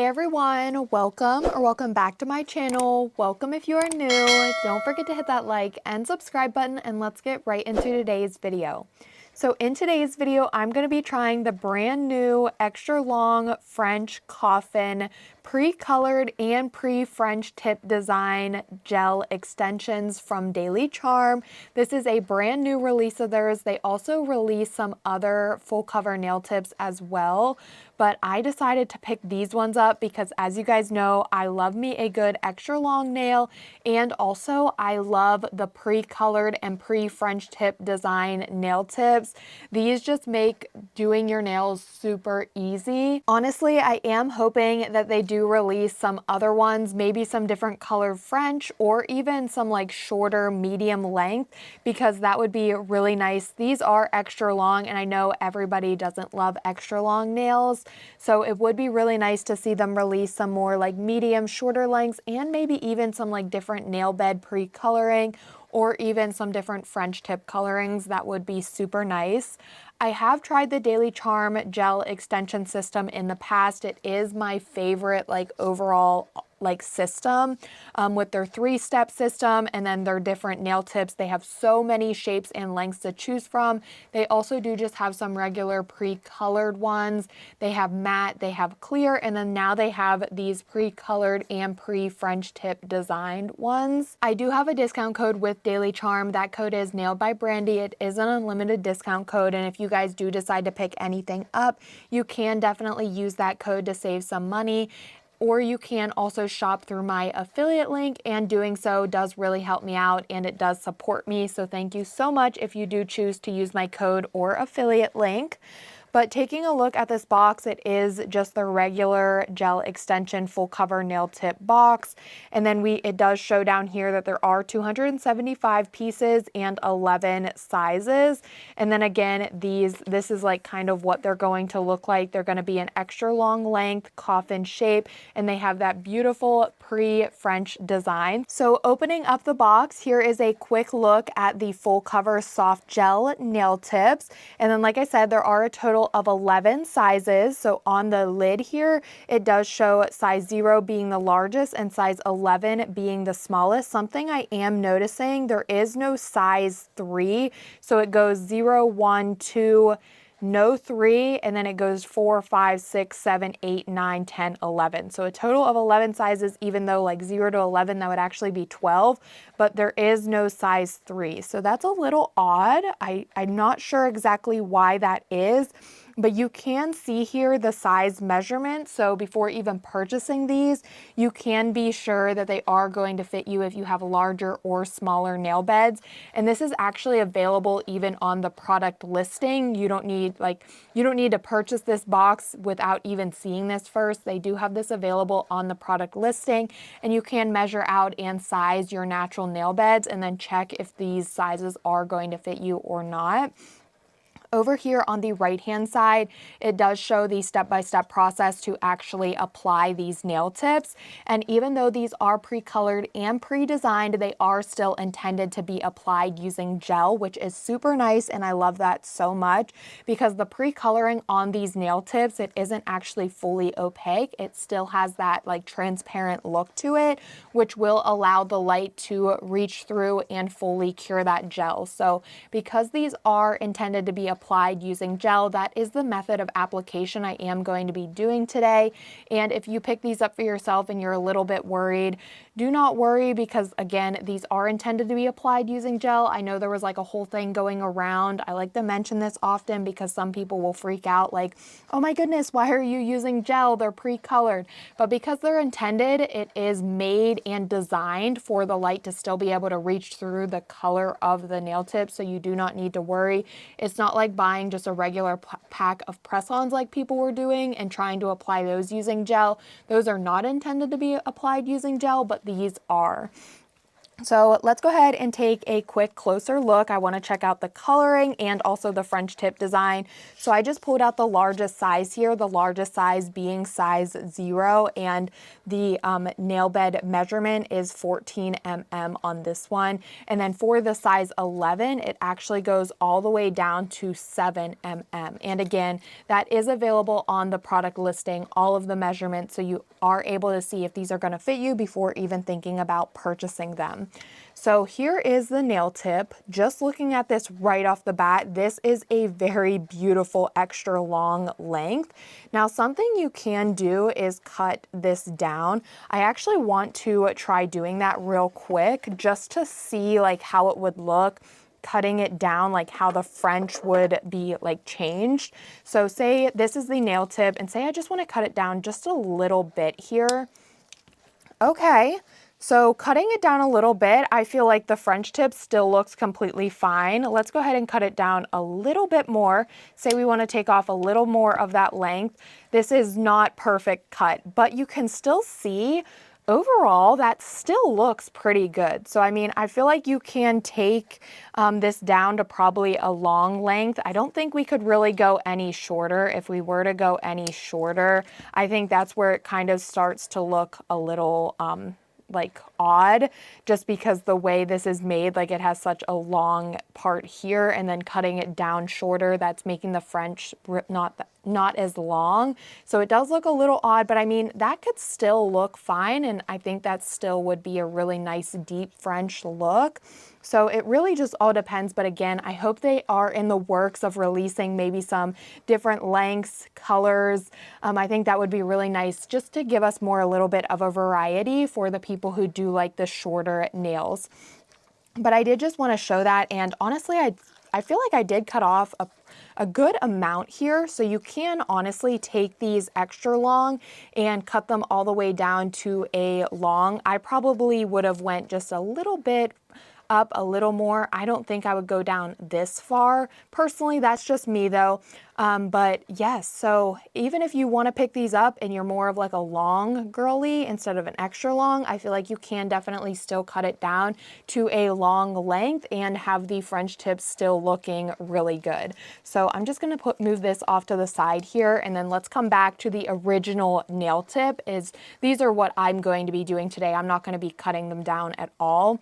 Hey everyone, welcome back to my channel. Welcome if you are new. Don't forget to hit that like and subscribe button, and let's get right into today's video. So in today's video, I'm going to be trying the brand new extra long French coffin pre-colored and pre-French tip design gel extensions from Daily Charme. This is a brand new release of theirs. They also release some other full cover nail tips as well, but I decided to pick these ones up because, as you guys know, I love me a good extra long nail, and also I love the pre-colored and pre-French tip design nail tips. These just make doing your nails super easy. Honestly, I am hoping that they do release some other ones, maybe some different colored French or even some like shorter medium length, because that would be really nice. These are extra long, and I know everybody doesn't love extra long nails, so it would be really nice to see them release some more like medium, shorter lengths, and maybe even some like different nail bed pre-coloring or even some different French tip colorings. That would be super nice. I have tried the Daily Charme gel extension system in the past. It is my favorite like overall like system with their 3-step system and then their different nail tips. They have so many shapes and lengths to choose from. They also do just have some regular pre-colored ones. They have matte, they have clear, and then now they have these pre-colored and pre-French tip designed ones. I do have a discount code with Daily Charme. That code is Nailedbybrandi. It is an unlimited discount code, and if you guys do decide to pick anything up, you can definitely use that code to save some money. Or you can also shop through my affiliate link, and doing so does really help me out and it does support me. So thank you so much if you do choose to use my code or affiliate link. But taking a look at this box, it is just the regular gel extension full cover nail tip box. And then it does show down here that there are 275 pieces and 11 sizes. And then again, this is like kind of what they're going to look like. They're going to be an extra long length coffin shape, and they have that beautiful pre-French design. So opening up the box, here is a quick look at the full cover soft gel nail tips. And then like I said, there are a total of 11 sizes. So on the lid here, it does show size 0 being the largest and size 11 being the smallest. Something I am noticing, there is no size 3. So it goes 0, 1, 2, no 3, and then it goes 4, 5, 6, 7, 8, 9, 10, 11. So a total of 11 sizes, even though like 0 to 11, that would actually be 12, but there is no size 3. So that's a little odd. I'm not sure exactly why that is, but you can see here the size measurement. So before even purchasing these, you can be sure that they are going to fit you if you have larger or smaller nail beds. And this is actually available even on the product listing. You don't need to purchase this box without even seeing this first. They do have this available on the product listing, and you can measure out and size your natural nail beds and then check if these sizes are going to fit you or not. Over here on the right-hand side, it does show the step-by-step process to actually apply these nail tips. And even though these are pre-colored and pre-designed, they are still intended to be applied using gel, which is super nice, and I love that so much because the pre-coloring on these nail tips, it isn't actually fully opaque. It still has that like transparent look to it, which will allow the light to reach through and fully cure that gel. So because these are intended to be applied using gel, that is the method of application I am going to be doing today. And if you pick these up for yourself and you're a little bit worried, do not worry, because again, these are intended to be applied using gel. I know there was like a whole thing going around. I like to mention this often because some people will freak out like, oh my goodness, why are you using gel? They're pre-colored. But because they're intended, it is made and designed for the light to still be able to reach through the color of the nail tip. So you do not need to worry. It's not like buying just a regular pack of press-ons like people were doing and trying to apply those using gel. Those are not intended to be applied using gel, but these are. So let's go ahead and take a quick closer look. I want to check out the coloring and also the French tip design. So I just pulled out the largest size here, the largest size being size 0, and the nail bed measurement is 14 mm on this one. And then for the size 11, it actually goes all the way down to 7 mm. And again, that is available on the product listing, all of the measurements, so you are able to see if these are going to fit you before even thinking about purchasing them. So here is the nail tip. Just looking at this right off the bat, this is a very beautiful extra long length. Now, something you can do is cut this down. I actually want to try doing that real quick just to see like how it would look, cutting it down, like how the French would be like changed. So say this is the nail tip and say I just want to cut it down just a little bit here. Okay, so cutting it down a little bit, I feel like the French tip still looks completely fine. Let's go ahead and cut it down a little bit more. Say we want to take off a little more of that length. This is not perfect cut, but you can still see overall that still looks pretty good. So I mean, I feel like you can take this down to probably a long length. I don't think we could really go any shorter. If we were to go any shorter, I think that's where it kind of starts to look a little like odd, just because the way this is made, like it has such a long part here, and then cutting it down shorter, that's making the French not as long. So it does look a little odd, but I mean, that could still look fine. And I think that still would be a really nice deep French look. So it really just all depends. But again, I hope they are in the works of releasing maybe some different lengths, colors. I think that would be really nice just to give us a little bit of a variety for the people who do like the shorter nails. But I did just want to show that. And honestly, I feel like I did cut off a good amount here. So you can honestly take these extra long and cut them all the way down to a long. I probably would have went just a little bit up a little more. I don't think I would go down this far. Personally, that's just me though. But yes, so even if you want to pick these up and you're more of like a long girly instead of an extra long, I feel like you can definitely still cut it down to a long length and have the French tips still looking really good. So I'm just going to move this off to the side here, and then let's come back to the original nail tip. These are what I'm going to be doing today. I'm not going to be cutting them down at all.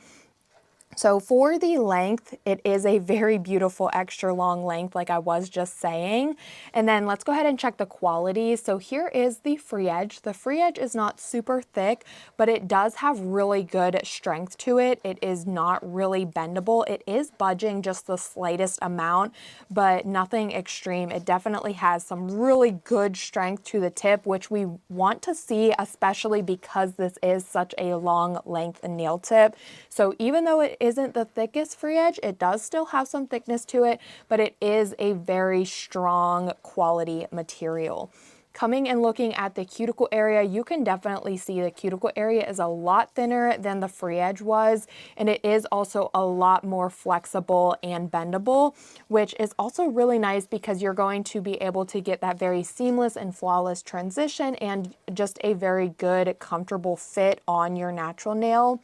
So for the length, it is a very beautiful extra long length, like I was just saying. And then let's go ahead and check the quality. So here is the free edge. The free edge is not super thick, but it does have really good strength to it. It is not really bendable. It is budging just the slightest amount, but nothing extreme. It definitely has some really good strength to the tip, which we want to see, especially because this is such a long length nail tip. So even though it isn't the thickest free edge, it does still have some thickness to it, but it is a very strong quality material. Coming and looking at the cuticle area, you can definitely see the cuticle area is a lot thinner than the free edge was, and it is also a lot more flexible and bendable, which is also really nice because you're going to be able to get that very seamless and flawless transition and just a very good, comfortable fit on your natural nail.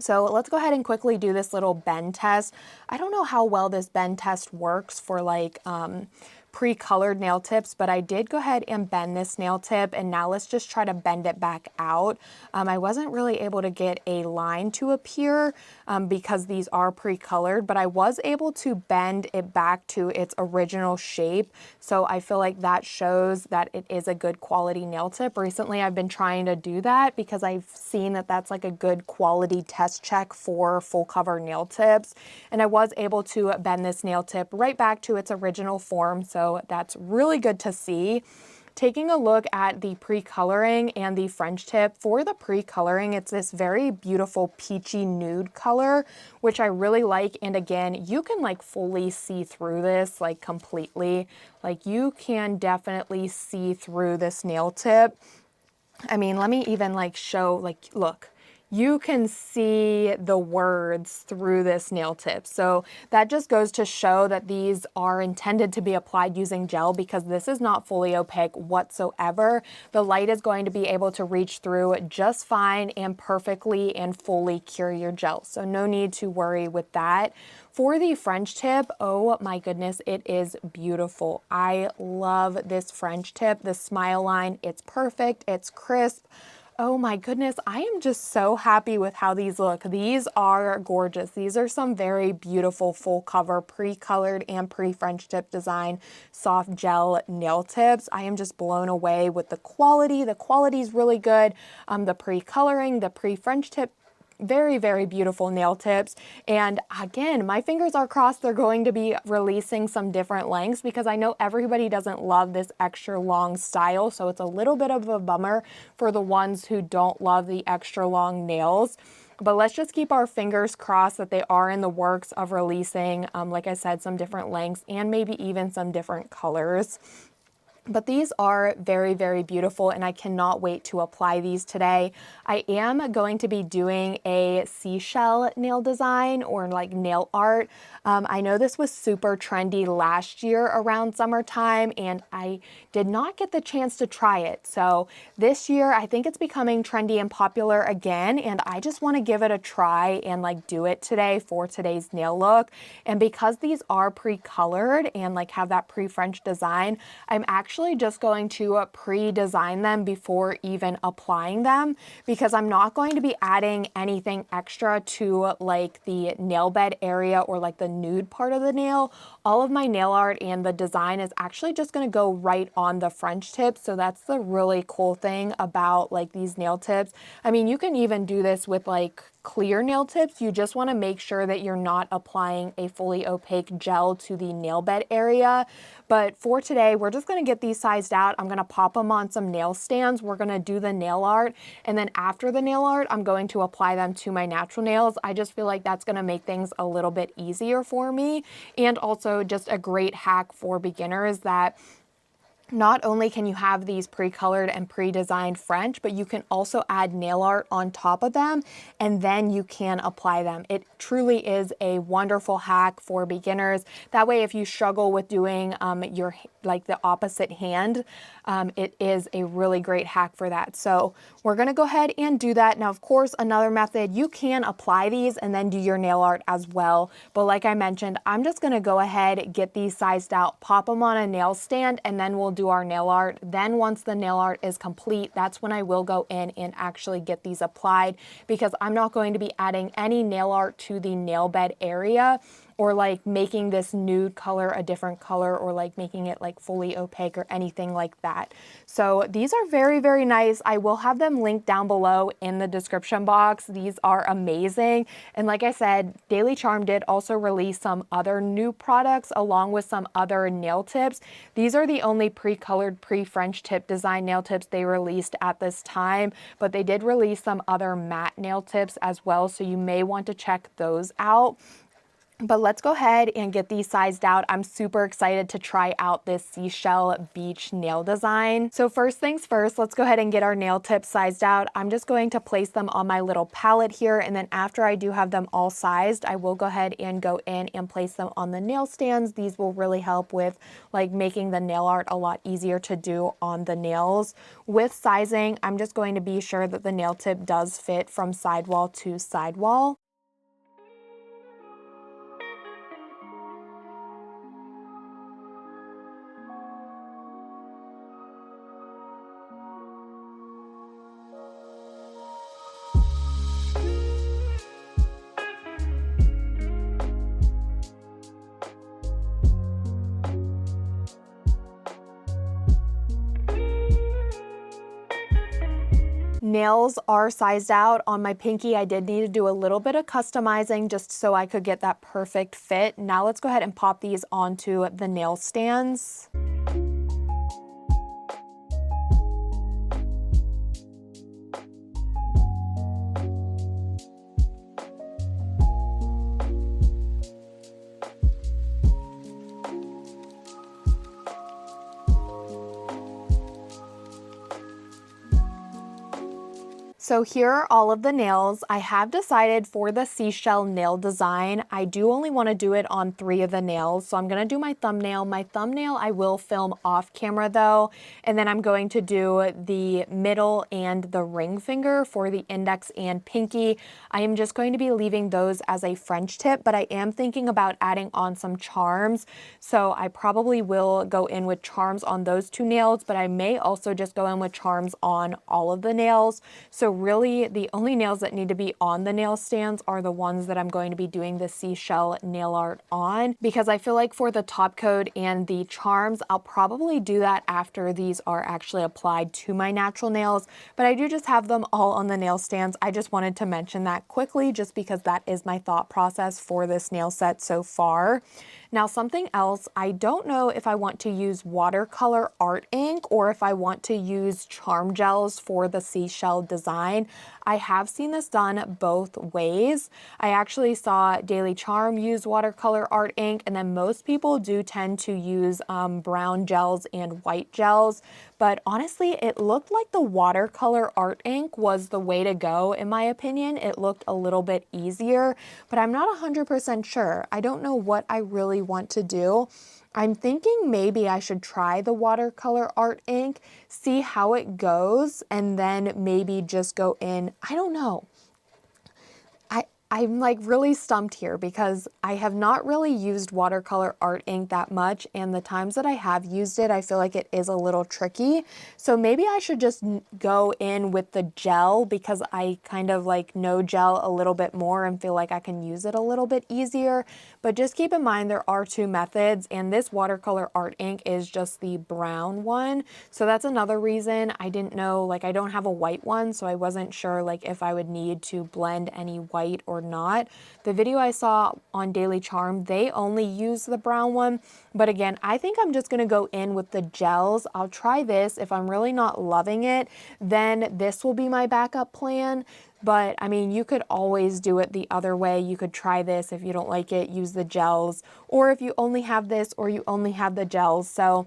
So let's go ahead and quickly do this little bend test. I don't know how well this bend test works for like pre-colored nail tips, but I did go ahead and bend this nail tip, and now let's just try to bend it back out. I wasn't really able to get a line to appear because these are pre-colored, but I was able to bend it back to its original shape. So I feel like that shows that it is a good quality nail tip. Recently, I've been trying to do that because I've seen that that's like a good quality test check for full cover nail tips. And I was able to bend this nail tip right back to its original form. So that's really good to see. Taking a look at the pre-coloring and the French tip, for the pre-coloring, it's this very beautiful peachy nude color, which I really like. And again, you can like fully see through this, like completely. Like you can definitely see through this nail tip. I mean, let me even like show, like, look. you can see the words through this nail tip. So that just goes to show that these are intended to be applied using gel, because this is not fully opaque whatsoever. The light is going to be able to reach through just fine and perfectly and fully cure your gel. So no need to worry with that. For the French tip, oh my goodness, it is beautiful. I love this French tip. The smile line, it's perfect, it's crisp. Oh my goodness, I am just so happy with how these look. These are gorgeous. These are some very beautiful full cover pre-colored and pre-French tip design soft gel nail tips. I am just blown away with the quality. The quality is really good. The pre-coloring, the pre-French tip, very, very beautiful nail tips. And again, my fingers are crossed they're going to be releasing some different lengths, because I know everybody doesn't love this extra long style. So it's a little bit of a bummer for the ones who don't love the extra long nails. But let's just keep our fingers crossed that they are in the works of releasing, like I said, some different lengths and maybe even some different colors. But these are very, very beautiful, and I cannot wait to apply these today. I am going to be doing a seashell nail design, or like nail art. I know this was super trendy last year around summertime, and I did not get the chance to try it. So this year, I think it's becoming trendy and popular again, and I just want to give it a try and like do it today for today's nail look. And because these are pre-colored and like have that pre-French design, I'm actually just going to pre-design them before even applying them, because I'm not going to be adding anything extra to like the nail bed area or like the nude part of the nail. All of my nail art and the design is actually just going to go right on the French tip. So that's the really cool thing about like these nail tips. I mean, you can even do this with like clear nail tips. You just want to make sure that you're not applying a fully opaque gel to the nail bed area. But for today, we're just going to get these sized out. I'm going to pop them on some nail stands. We're going to do the nail art. And then after the nail art, I'm going to apply them to my natural nails. I just feel like that's going to make things a little bit easier for me. And also just a great hack for beginners that not only can you have these pre-colored and pre-designed French, but you can also add nail art on top of them, and then you can apply them. It truly is a wonderful hack for beginners. That way, if you struggle with doing your like the opposite hand, it is a really great hack for that. So we're gonna go ahead and do that. Now, of course, another method, you can apply these and then do your nail art as well. But like I mentioned, I'm just gonna go ahead, get these sized out, pop them on a nail stand, and then we'll do our nail art. Then once the nail art is complete, that's when I will go in and actually get these applied, because I'm not going to be adding any nail art to the nail bed area, or like making this nude color a different color, or like making it like fully opaque or anything like that. So these are very, very nice. I will have them linked down below in the description box. These are amazing. And like I said, Daily Charme did also release some other new products along with some other nail tips. These are the only pre-colored, pre-French tip design nail tips they released at this time, but they did release some other matte nail tips as well. So you may want to check those out. But let's go ahead and get these sized out. I'm super excited to try out this seashell beach nail design. So first things first, let's go ahead and get our nail tips sized out. I'm just going to place them on my little palette here, and then after I do have them all sized, I will go ahead and go in and place them on the nail stands. These will really help with like making the nail art a lot easier to do on the nails. With sizing, I'm just going to be sure that the nail tip does fit from sidewall to sidewall. Nails are sized out. On my pinky, I did need to do a little bit of customizing just so I could get that perfect fit. Now let's go ahead and pop these onto the nail stands. So here are all of the nails. I have decided for the seashell nail design, I do only want to do it on 3 of the nails. So I'm going to do my thumbnail. My thumbnail I will film off camera though, and then I'm going to do the middle and the ring finger for the index and pinky. I am just going to be leaving those as a French tip, but I am thinking about adding on some charms. So I probably will go in with charms on those 2 nails, but I may also just go in with charms on all of the nails. So really the only nails that need to be on the nail stands are the ones that I'm going to be doing the seashell nail art on, because I feel like for the top coat and the charms, I'll probably do that after these are actually applied to my natural nails, but I do just have them all on the nail stands. I just wanted to mention that quickly just because that is my thought process for this nail set so far. Now something else, I don't know if I want to use watercolor art ink or if I want to use charm gels for the seashell design. I have seen this done both ways. I actually saw Daily Charme use watercolor art ink, and then most people do tend to use brown gels and white gels. But honestly, it looked like the watercolor art ink was the way to go, in my opinion. It looked a little bit easier, but I'm not 100% sure. I don't know what I really want to do. I'm thinking maybe I should try the watercolor art ink, see how it goes, and then maybe just go in. I don't know. I'm like really stumped here because I have not really used watercolor art ink that much, and the times that I have used it, I feel like it is a little tricky. So maybe I should just go in with the gel because I kind of like know gel a little bit more and feel like I can use it a little bit easier. But just keep in mind there are 2 methods, and this watercolor art ink is just the brown one. So that's another reason I didn't know, like I don't have a white one, so I wasn't sure like if I would need to blend any white or not. The video I saw on Daily Charme, they only use the brown one, but again, I think I'm just gonna go in with the gels. I'll try this. If I'm really not loving it, then this will be my backup plan. But I mean, you could always do it the other way. You could try this. If you don't like it, use the gels, or if you only have this or you only have the gels. So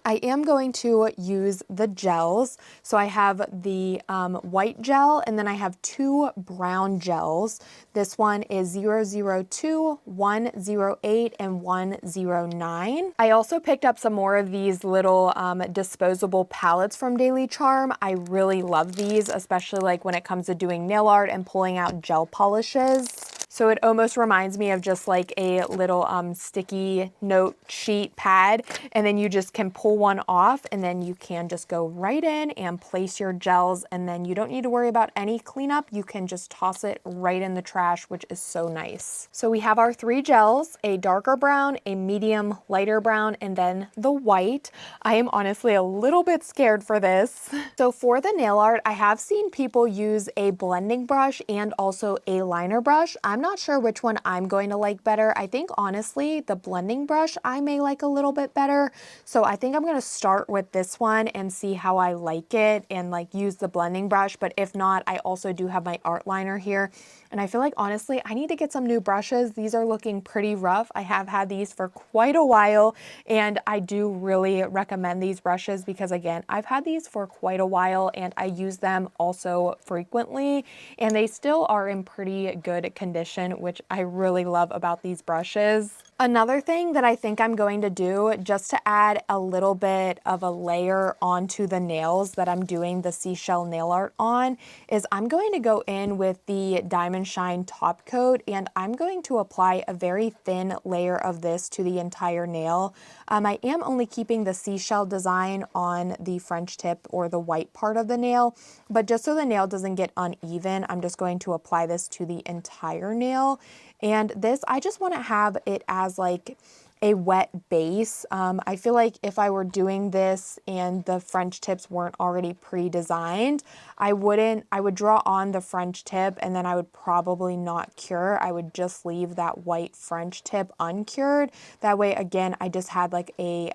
I am going to use the gels. So I have the white gel, and then I have 2 brown gels. This one is 002, 108, and 109. I also picked up some more of these little disposable palettes from Daily Charme. I really love these, especially like when it comes to doing nail art and pulling out gel polishes. So it almost reminds me of just like a little sticky note sheet pad, and then you just can pull one off, and then you can just go right in and place your gels, and then you don't need to worry about any cleanup. You can just toss it right in the trash, which is so nice. So we have our 3 gels, a darker brown, a medium lighter brown, and then the white. I am honestly a little bit scared for this. So for the nail art, I have seen people use a blending brush and also a liner brush. I'm not sure which one I'm going to like better. I think honestly, the blending brush I may like a little bit better. So I think I'm going to start with this one and see how I like it and like use the blending brush. But if not, I also do have my art liner here. And I feel like honestly, I need to get some new brushes. These are looking pretty rough. I have had these for quite a while, and I do really recommend these brushes because again, I've had these for quite a while and I use them also frequently, and they still are in pretty good condition, which I really love about these brushes. Another thing that I think I'm going to do just to add a little bit of a layer onto the nails that I'm doing the seashell nail art on is I'm going to go in with the Diamond Shine top coat, and I'm going to apply a very thin layer of this to the entire nail. I am only keeping the seashell design on the French tip or the white part of the nail, but just so the nail doesn't get uneven, I'm just going to apply this to the entire nail. And this, I just want to have it as like a wet base. I feel like if I were doing this and the French tips weren't already pre-designed, I would draw on the French tip and then I would probably not cure. I would just leave that white French tip uncured. That way, again, I just had like a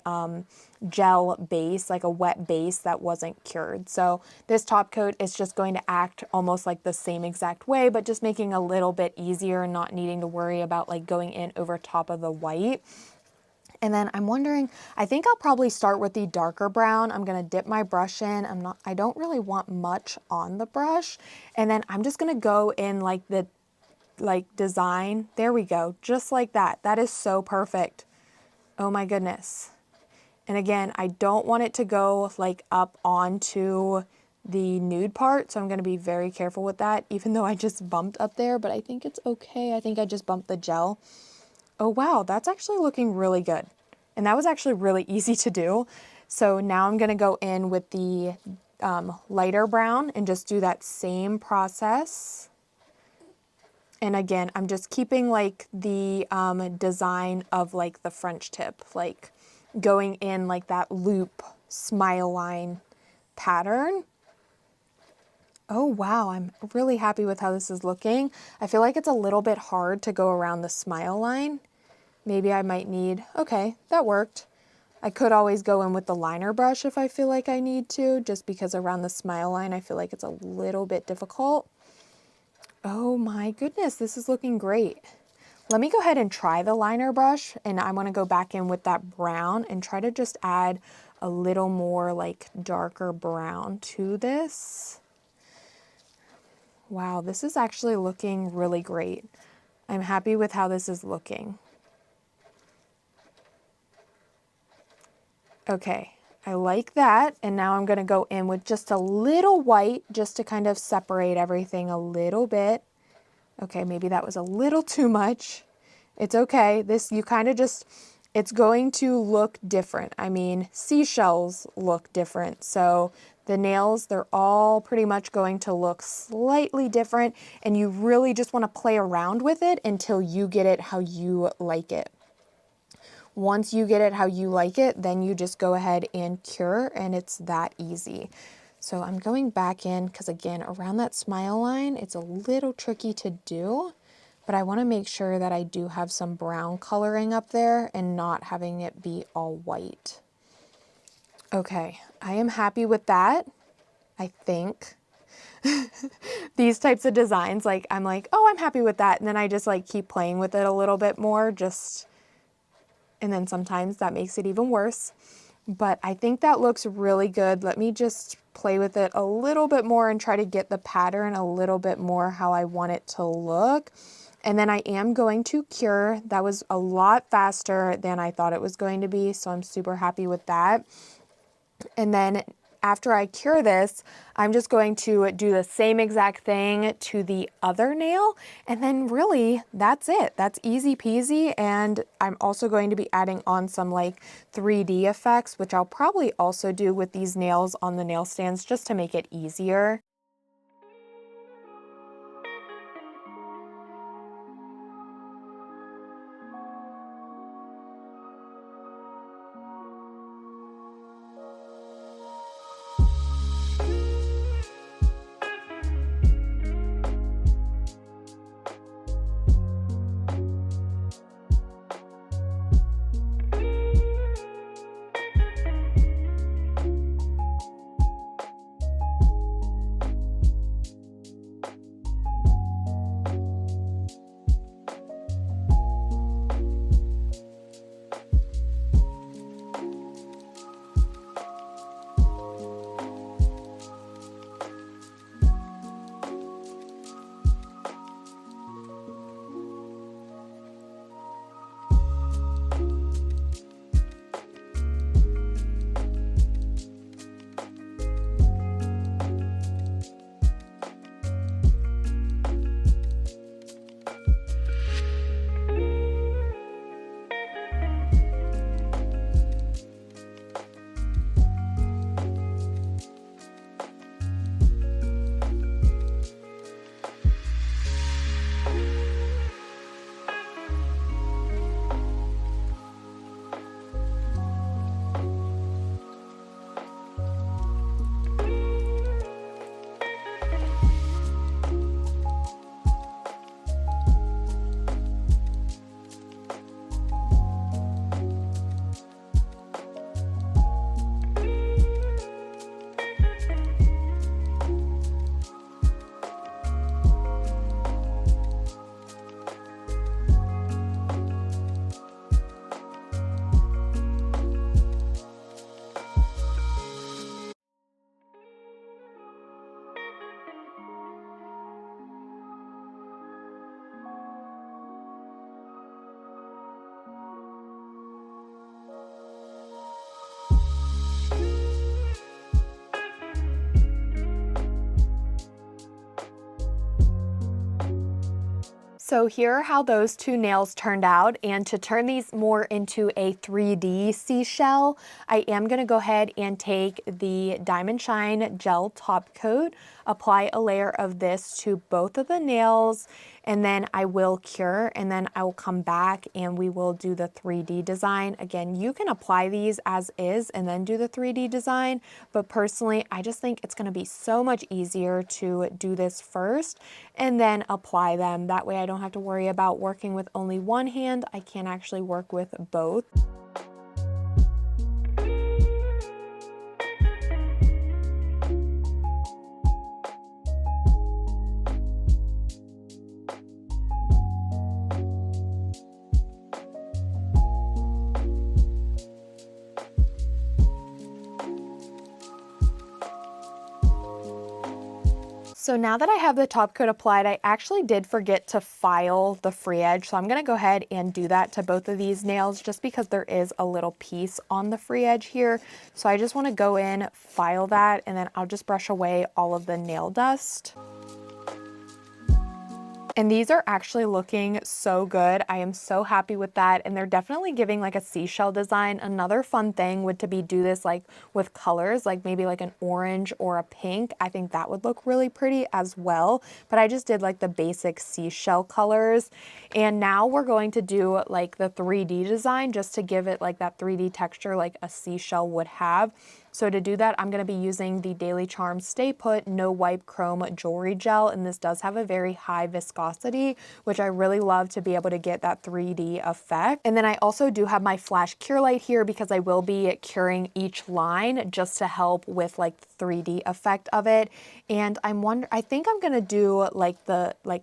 gel base, like a wet base that wasn't cured. So this top coat is just going to act almost like the same exact way, but just making a little bit easier and not needing to worry about like going in over top of the white. And then I'm wondering, I think I'll probably start with the darker brown. I'm gonna dip my brush in. I don't really want much on the brush. And then I'm just gonna go in like the design. There we go, just like that. That is so perfect. Oh my goodness. And again, I don't want it to go like up onto the nude part, so I'm gonna be very careful with that, even though I just bumped up there, but I think it's okay. I think I just bumped the gel. Oh wow, that's actually looking really good. And that was actually really easy to do. So now I'm gonna go in with the lighter brown and just do that same process. And again, I'm just keeping like the design of like the French tip, like going in like that loop smile line pattern. Oh wow, I'm really happy with how this is looking. I feel like it's a little bit hard to go around the smile line. Maybe I might need, okay, that worked. I could always go in with the liner brush if I feel like I need to, just because around the smile line I feel like it's a little bit difficult. Oh my goodness, this is looking great. Let me go ahead and try the liner brush, and I want to go back in with that brown and try to just add a little more like darker brown to this. Wow, this is actually looking really great. I'm happy with how this is looking. Okay, I like that. And now I'm gonna go in with just a little white just to kind of separate everything a little bit. Okay, maybe that was a little too much. It's okay. This, you kind of just, it's going to look different. I mean, seashells look different. So the nails, they're all pretty much going to look slightly different, and you really just want to play around with it until you get it how you like it. Once you get it how you like it, then you just go ahead and cure, and it's that easy. So I'm going back in because again, around that smile line, it's a little tricky to do, but I want to make sure that I do have some brown coloring up there and not having it be all white. Okay, I am happy with that, I think. These types of designs, like I'm like, oh, I'm happy with that. And then I just like keep playing with it a little bit more, and then sometimes that makes it even worse. But I think that looks really good. Let me just play with it a little bit more and try to get the pattern a little bit more how I want it to look. And then I am going to cure. That was a lot faster than I thought it was going to be, so I'm super happy with that. And then after I cure this, I'm just going to do the same exact thing to the other nail. And then really, that's it. That's easy peasy. And I'm also going to be adding on some like 3D effects, which I'll probably also do with these nails on the nail stands just to make it easier. So here are how those two nails turned out, and to turn these more into a 3D seashell, I am going to go ahead and take the Diamond Shine gel top coat, apply a layer of this to both of the nails, and then I will cure, and then I will come back and we will do the 3D design. Again, you can apply these as is and then do the 3D design, but personally, I just think it's going to be so much easier to do this first and then apply them. That way I don't have to worry about working with only one hand. I can actually work with both. So now that I have the top coat applied, I actually did forget to file the free edge. So I'm going to go ahead and do that to both of these nails just because there is a little piece on the free edge here. So I just want to go in, file that, and then I'll just brush away all of the nail dust. And these are actually looking so good. I am so happy with that. And they're definitely giving like a seashell design. Another fun thing would to be do this like with colors, like maybe like an orange or a pink. I think that would look really pretty as well. But I just did like the basic seashell colors. And now we're going to do like the 3D design just to give it like that 3D texture like a seashell would have. So to do that, I'm going to be using the Daily Charme Stay Put No Wipe Chrome Jewelry Gel, and this does have a very high viscosity, which I really love to be able to get that 3D effect. And then I also do have my Flash Cure Light here because I will be curing each line just to help with like the 3D effect of it. And I think I'm going to do like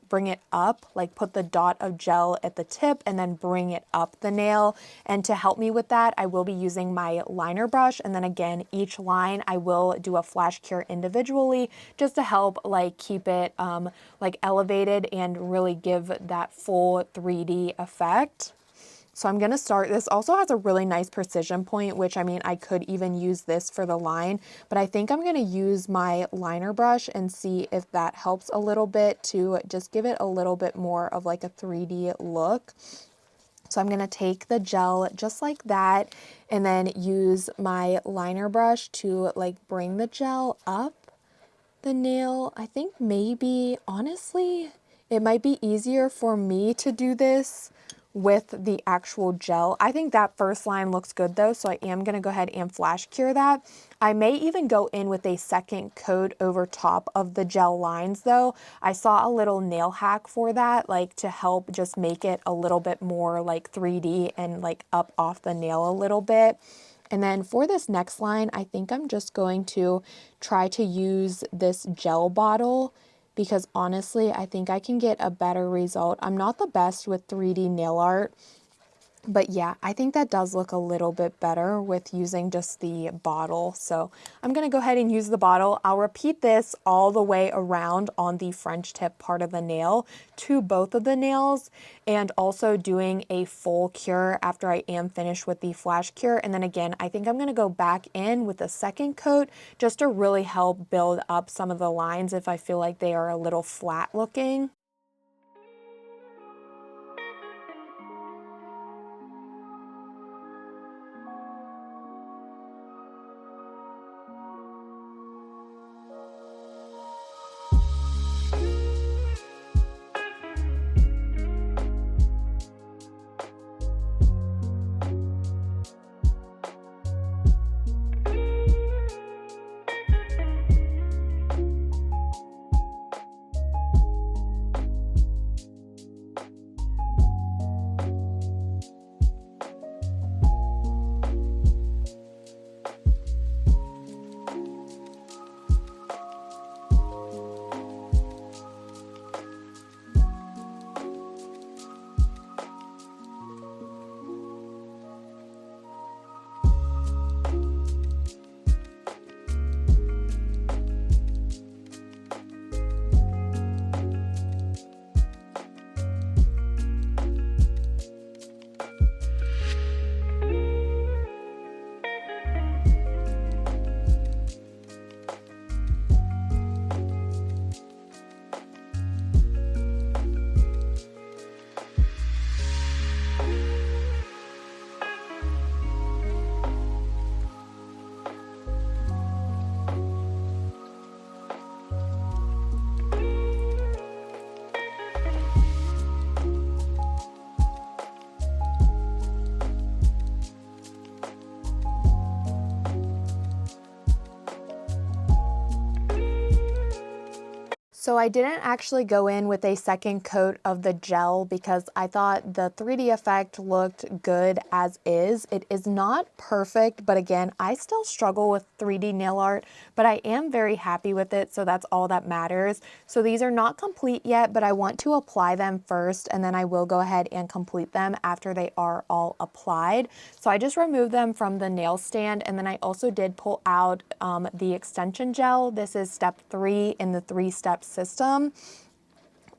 bring it up, like put the dot of gel at the tip and then bring it up the nail. And to help me with that, I will be using my liner brush, and then again, each line I will do a flash cure individually just to help like keep it like elevated and really give that full 3D effect. So I'm going to start, this also has a really nice precision point, which I mean, I could even use this for the line, but I think I'm going to use my liner brush and see if that helps a little bit to just give it a little bit more of like a 3D look. So I'm going to take the gel just like that and then use my liner brush to like bring the gel up the nail. I think maybe, honestly, it might be easier for me to do this with the actual gel. I think that first line looks good though, so I am going to go ahead and flash cure that. I may even go in with a second coat over top of the gel lines though. I saw a little nail hack for that, like to help just make it a little bit more like 3D and like up off the nail a little bit. And then for this next line, I think I'm just going to try to use this gel bottle because honestly, I think I can get a better result. I'm not the best with 3D nail art, but yeah, I think that does look a little bit better with using just the bottle. So I'm going to go ahead and use the bottle. I'll repeat this all the way around on the French tip part of the nail to both of the nails, and also doing a full cure after I am finished with the flash cure. And then again, I think I'm going to go back in with a second coat just to really help build up some of the lines if I feel like they are a little flat looking. So I didn't actually go in with a second coat of the gel because I thought the 3D effect looked good as is. It is not perfect, but again, I still struggle with 3D nail art, but I am very happy with it, so that's all that matters. So these are not complete yet, but I want to apply them first, and then I will go ahead and complete them after they are all applied. So I just removed them from the nail stand, and then I also did pull out the extension gel. This is step 3 in the 3-step system.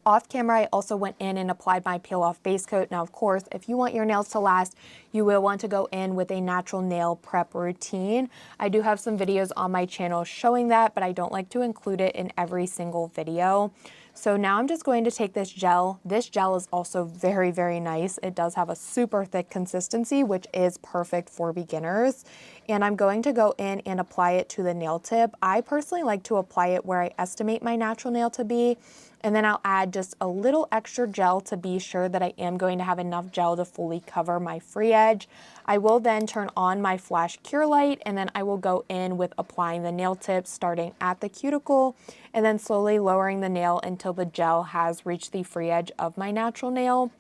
Off camera, I also went in and applied my peel off base coat. Now, of course, if you want your nails to last, you will want to go in with a natural nail prep routine. I do have some videos on my channel showing that, but I don't like to include it in every single video. So now I'm just going to take this gel. This gel is also very, very nice. It does have a super thick consistency, which is perfect for beginners. And I'm going to go in and apply it to the nail tip. I personally like to apply it where I estimate my natural nail to be. And then I'll add just a little extra gel to be sure that I am going to have enough gel to fully cover my free edge. I will then turn on my flash cure light, and then I will go in with applying the nail tips starting at the cuticle and then slowly lowering the nail until the gel has reached the free edge of my natural nail.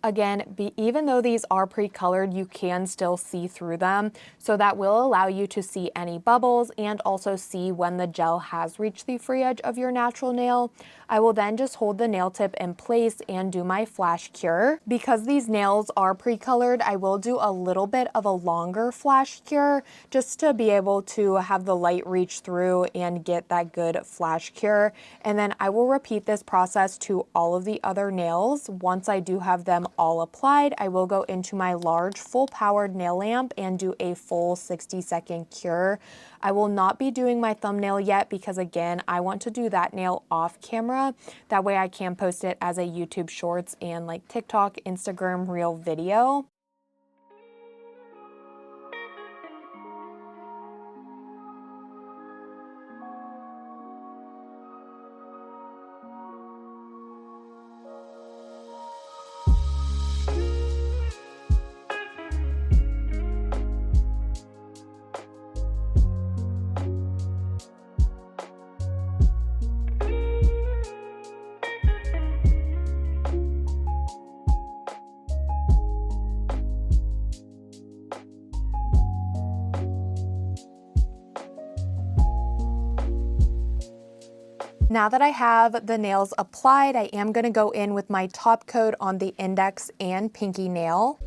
Again, even though these are pre-colored, you can still see through them. So that will allow you to see any bubbles and also see when the gel has reached the free edge of your natural nail. I will then just hold the nail tip in place and do my flash cure. Because these nails are pre-colored, I will do a little bit of a longer flash cure just to be able to have the light reach through and get that good flash cure. And then I will repeat this process to all of the other nails. Once I do have them all applied, I will go into my large full powered nail lamp and do a full 60-second cure. I will not be doing my thumbnail yet because again, I want to do that nail off camera. That way I can post it as a YouTube Shorts and like TikTok, Instagram Reel video. Now that I have the nails applied, I am going to go in with my top coat on the index and pinky nail.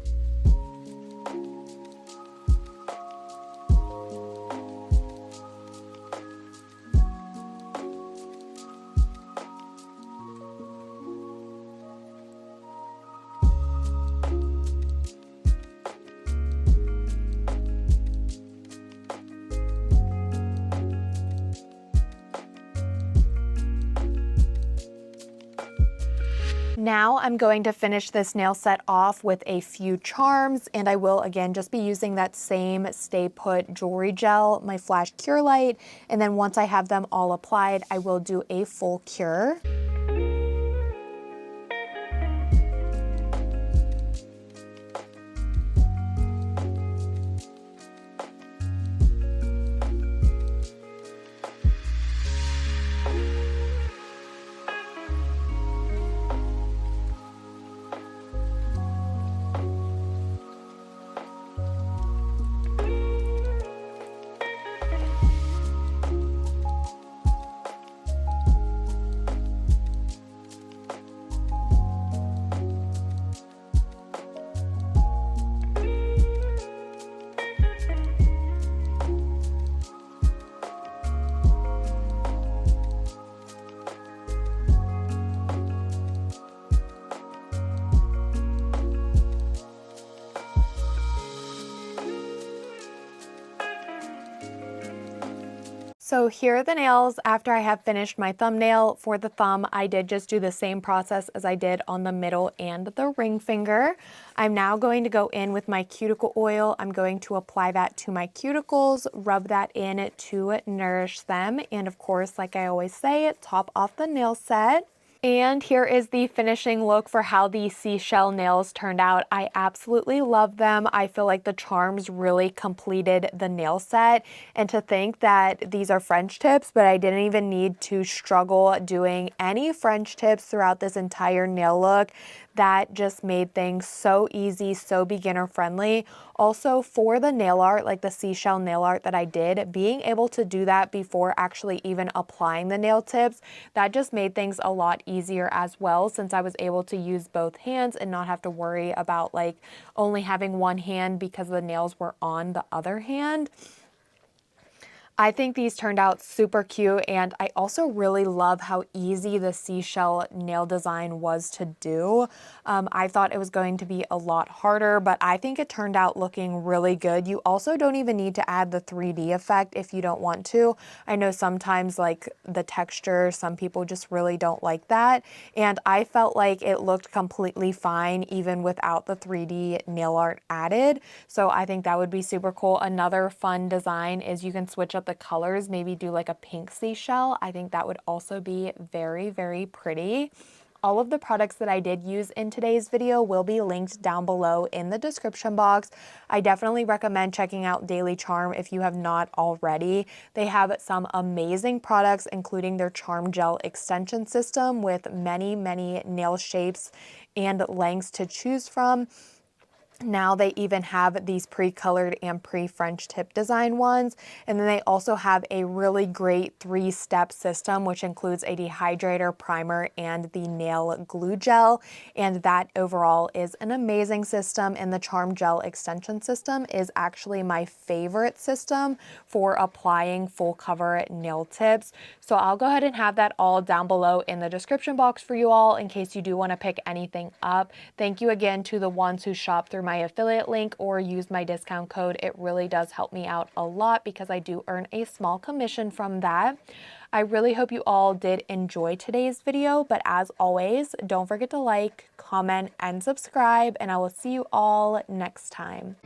Now I'm going to finish this nail set off with a few charms, and I will again just be using that same Stay Put jewelry gel, my flash cure light, and then once I have them all applied, I will do a full cure. So here are the nails after I have finished my thumbnail. For the thumb, I did just do the same process as I did on the middle and the ring finger. I'm now going to go in with my cuticle oil. I'm going to apply that to my cuticles, rub that in to nourish them, and of course, like I always say, top off the nail set. And here is the finishing look for how the seashell nails turned out. I absolutely love them. I feel like the charms really completed the nail set. And to think that these are French tips, but I didn't even need to struggle doing any French tips throughout this entire nail look. That just made things so easy, so beginner friendly. Also, for the nail art, like the seashell nail art that I did, being able to do that before actually even applying the nail tips, that just made things a lot easier as well, since I was able to use both hands and not have to worry about like only having one hand because the nails were on the other hand. I think these turned out super cute, and I also really love how easy the seashell nail design was to do. I thought it was going to be a lot harder, but I think it turned out looking really good. You also don't even need to add the 3D effect if you don't want to. I know sometimes like the texture, some people just really don't like that, and I felt like it looked completely fine even without the 3D nail art added. So I think that would be super cool. Another fun design is you can switch up the colors, maybe do like a pink seashell. I think that would also be very, very pretty. All of the products that I did use in today's video will be linked down below in the description box. I definitely recommend checking out Daily Charme if you have not already. They have some amazing products, including their Charm Gel extension system with many, many nail shapes and lengths to choose from. Now they even have these pre-colored and pre-French tip design ones. And then they also have a really great 3-step system, which includes a dehydrator, primer, and the nail glue gel. And that overall is an amazing system. And the Charm Gel extension system is actually my favorite system for applying full cover nail tips. So I'll go ahead and have that all down below in the description box for you all in case you do want to pick anything up. Thank you again to the ones who shop through my affiliate link or use my discount code. It really does help me out a lot because I do earn a small commission from that. I really hope you all did enjoy today's video, but as always, don't forget to like, comment, and subscribe, and I will see you all next time.